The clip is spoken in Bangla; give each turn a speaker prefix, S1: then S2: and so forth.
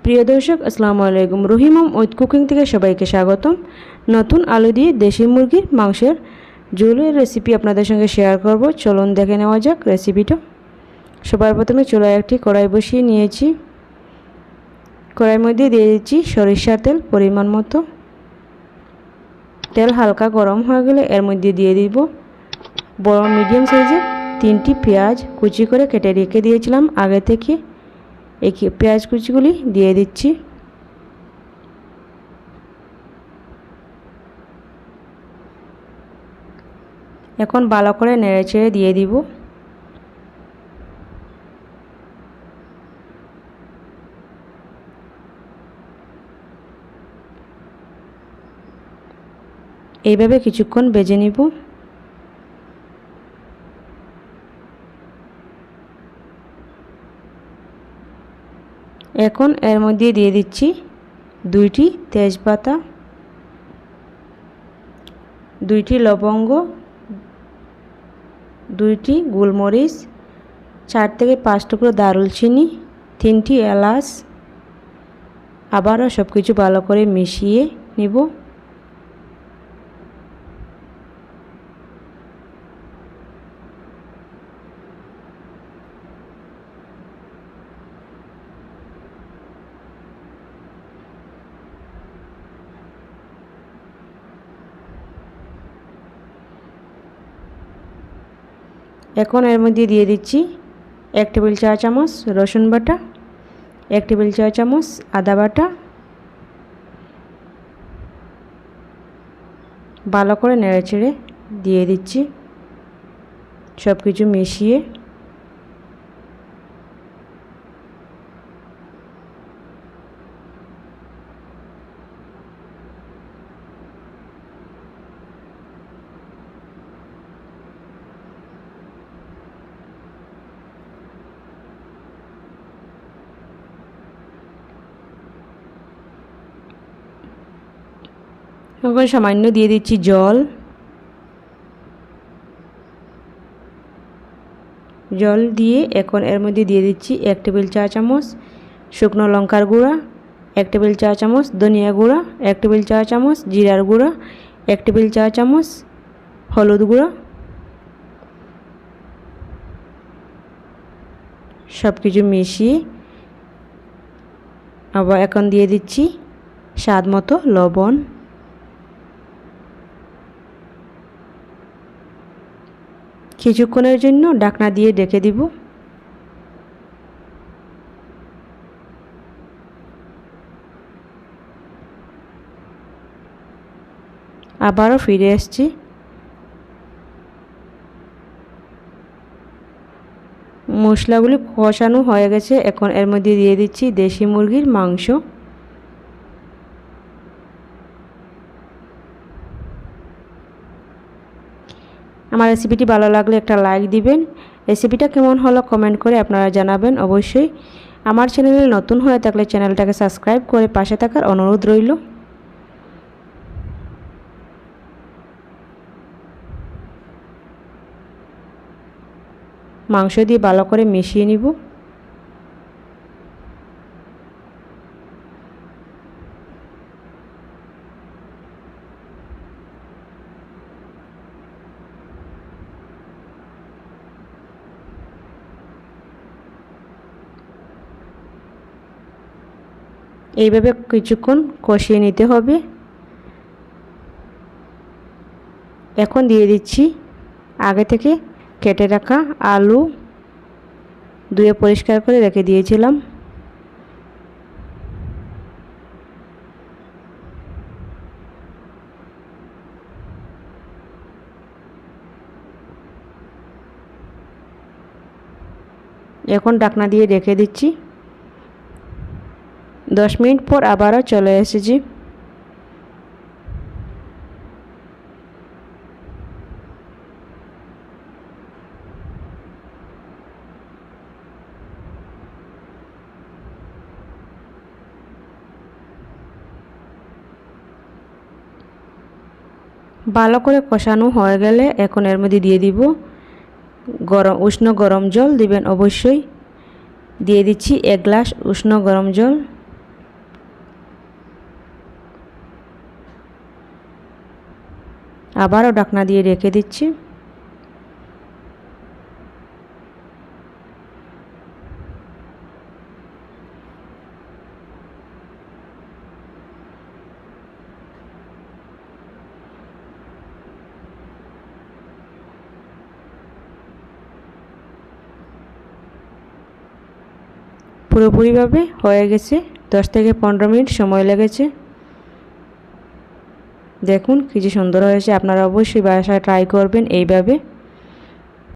S1: প্রিয় দর্শক, আসসালামু আলাইকুম। রুহি মম উইথ কুকিং থেকে সবাইকে স্বাগতম। নতুন আলু দিয়ে দেশি মুরগির মাংসের ঝোলের রেসিপি আপনাদের সঙ্গে শেয়ার করব। চলুন দেখে নেওয়া যাক রেসিপিটা। সবার প্রথমে চুলায় একটি কড়াই বসিয়ে নিয়েছি। কড়াইয়ের মধ্যে দিয়ে দিচ্ছি সরিষার তেল পরিমাণ মতো। তেল হালকা গরম হয়ে গেলে এর মধ্যে দিয়ে দিব বড় মিডিয়াম সাইজের 3টি পেঁয়াজ কুচি করে কেটে রেখে দিয়েছিলাম আগে থেকে। এই পেঁয়াজ কুচিগুলি দিয়ে দিচ্ছি। এখন ভালো করে নেড়েচেড়ে দিয়ে দিব। এইভাবে কিছুক্ষণ ভেজে নিব। এখন এর মধ্যে দিয়ে দিচ্ছি 2টি তেজপাতা, 2টি লবঙ্গ, 2টি গোলমরিচ, 4 থেকে 5 টুকরো দারুচিনি, 3টি এলাচ। আবারও সব কিছু ভালো করে মিশিয়ে নিব। এখন এর মধ্যে দিয়ে দিচ্ছি 1 টেবিল চা চামচ রসুন বাটা, 1 টেবিল চা চামচ আদা বাটা। ভালো করে নেড়েচেড়ে দিয়ে দিচ্ছি সব কিছু মিশিয়ে। এখন সামান্য দিয়ে দিচ্ছি জল। জল দিয়ে এখন এর মধ্যে দিয়ে দিচ্ছি 1 টেবিল চা চামচ শুকনো লঙ্কার গুঁড়া, 1 টেবিল চা চামচ ধনিয়া গুঁড়া, 1 টেবিল চা চামচ জিরার গুঁড়া, 1 টেবিল চা চামচ হলুদ গুঁড়া। সব কিছু মিশিয়ে আবার এখন দিয়ে দিচ্ছি স্বাদ মতো লবণ। কিছুক্ষণের জন্য ঢাকনা দিয়ে ঢেকে দিব। আবারও ফিরে আসছি। মশলাগুলি কষানো হয়ে গেছে। এখন এর মধ্যে দিয়ে দিচ্ছি দেশি মুরগির মাংস। আমার রেসিপিটি ভালো লাগলে একটা লাইক দিবেন। রেসিপিটা কেমন হলো কমেন্ট করে আপনারা জানাবেন অবশ্যই। আমার চ্যানেলে নতুন হয়ে থাকলে চ্যানেলটাকে সাবস্ক্রাইব করে পাশে থাকার অনুরোধ রইল। মাংস দিয়ে ভালো করে মিশিয়ে নিব। এইভাবে কিছুক্ষণ কষিয়ে নিতে হবে। এখন দিয়ে দিচ্ছি আগে থেকে কেটে রাখা আলু, ধুয়ে পরিষ্কার করে রেখে দিয়েছিলাম। এখন ঢাকনা দিয়ে রেখে দিচ্ছি। 10 মিনিট পর আবারও চলে এসেছি। ভালো করে কষানো হয়ে গেলে এখন এর মধ্যে দিয়ে দিব উষ্ণ গরম জল দিবেন অবশ্যই। দিয়ে দিচ্ছি 1 গ্লাস উষ্ণ গরম জল। আবারও ঢাকনা দিয়ে রেখে দিচ্ছি। পুরোপুরিভাবে হয়ে গেছে, 10 থেকে 15 মিনিট সময় লেগেছে। দেখুন কি যে সুন্দর হয়েছে, আপনারা অবশ্যই বাসায় ট্রাই করবেন এইভাবে।